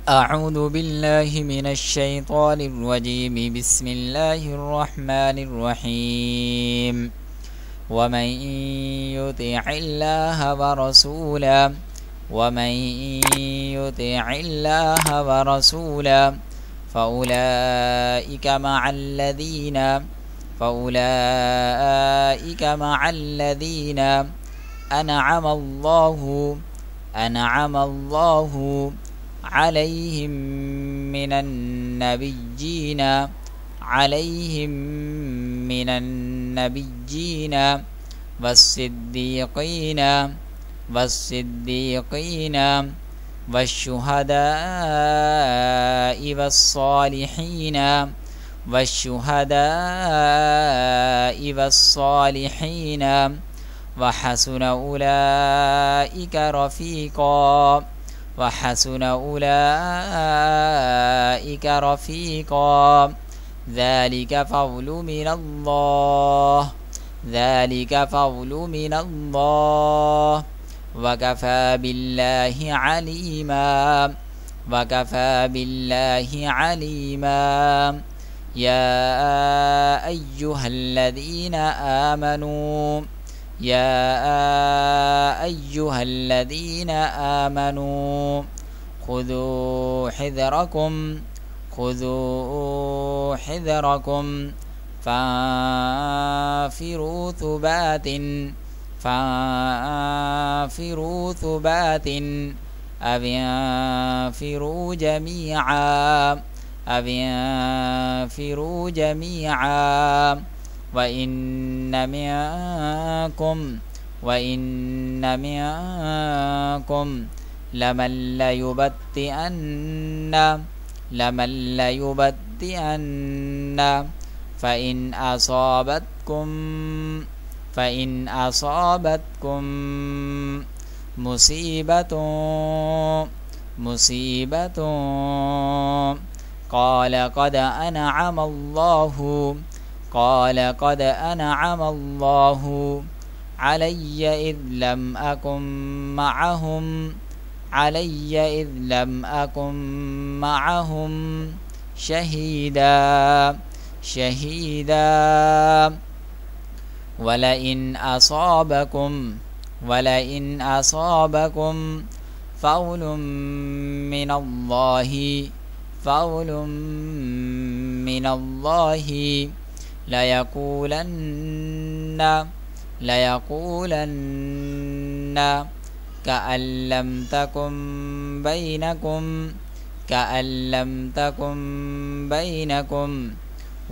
أعوذ بالله من الشيطان الرجيم. بسم الله الرحمن الرحيم. ومن يطع الله ورسوله فأولئك مع الذين أنعم الله عليهم من النبيين والصديقين والشهداء والصالحين وحسن أولئك رفيقا. ذلك فضل من الله وكفى بالله عليما. يا أيها الذين آمنوا خذوا حذركم فانفروا ثبات أو انفروا جميعا وإن منكم لمن ليبطئن فإن أصابتكم مصيبة قال قد أنعم الله علي إذ لم أكن معهم شهيدا. ولئن أصابكم فضل من الله ليقولن كأن لم تكن بينكم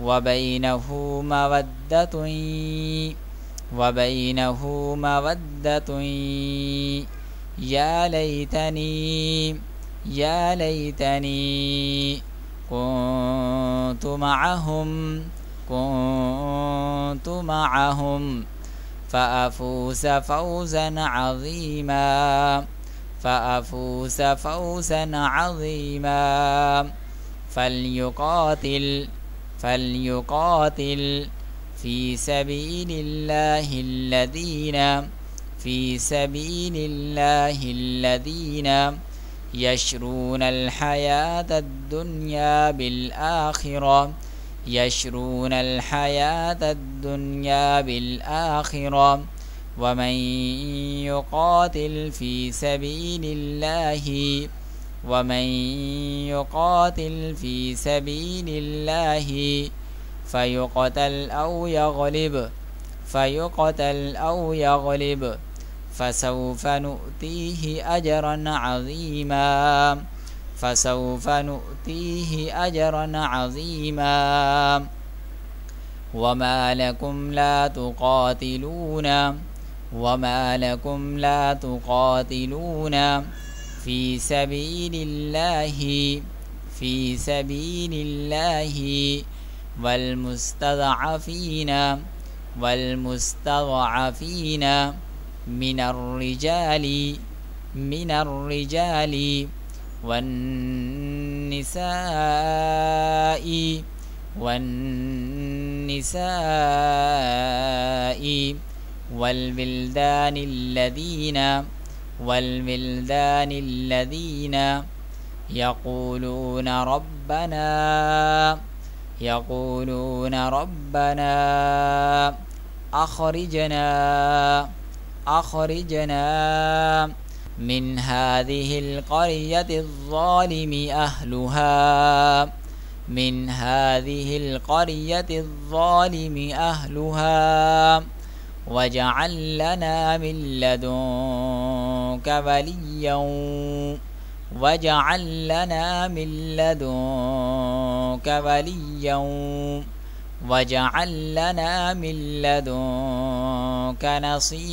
وبينه مودة يا ليتني كنت معهم فأفوز فوزا عظيما. فليقاتل في سبيل الله الذين يشرون الحياة الدنيا بالآخرة. ومن يقاتل في سبيل الله فيقتل أو يغلب فسوف نؤتيه أجرا عظيما. وما لكم لا تقاتلون في سبيل الله والمستضعفين من الرجال والنساء والولدان الذين यक़ूलून रब्बना अख़रिजना मिन हाज़िहिल क़रियति ज़ालिमि अहलुहा वजअल लना मिन लदुनका वजअल लना मिन लदुनका नसीरा।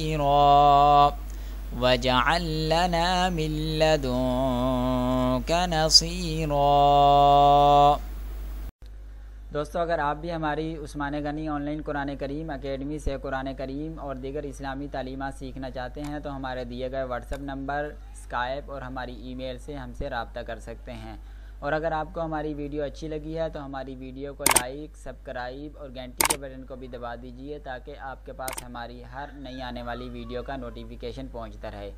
दोस्तों, अगर आप भी हमारी उस्मान गनी ऑनलाइन कुरान करीम अकेडमी से कुरान करीम और दीगर इस्लामी तालीमात सीखना चाहते हैं तो हमारे दिए गए व्हाट्सएप नंबर, स्काइप और हमारी ईमेल से हमसे रब्ता कर सकते हैं। और अगर आपको हमारी वीडियो अच्छी लगी है तो हमारी वीडियो को लाइक, सब्सक्राइब और घंटी के बटन को भी दबा दीजिए ताकि आपके पास हमारी हर नई आने वाली वीडियो का नोटिफिकेशन पहुंचता रहे।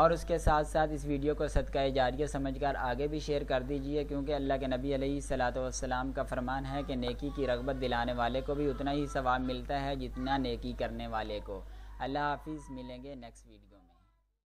और उसके साथ साथ इस वीडियो को सदक़ा जारिया समझकर आगे भी शेयर कर दीजिए, क्योंकि अल्लाह के नबी अलैहिस्सलातु वस्सलाम का फरमान है कि नेकी की रग़बत दिलाने वाले को भी उतना ही सवाब मिलता है जितना नेकी करने वाले को। अल्लाह हाफ़िज़, मिलेंगे नेक्स्ट वीडियो।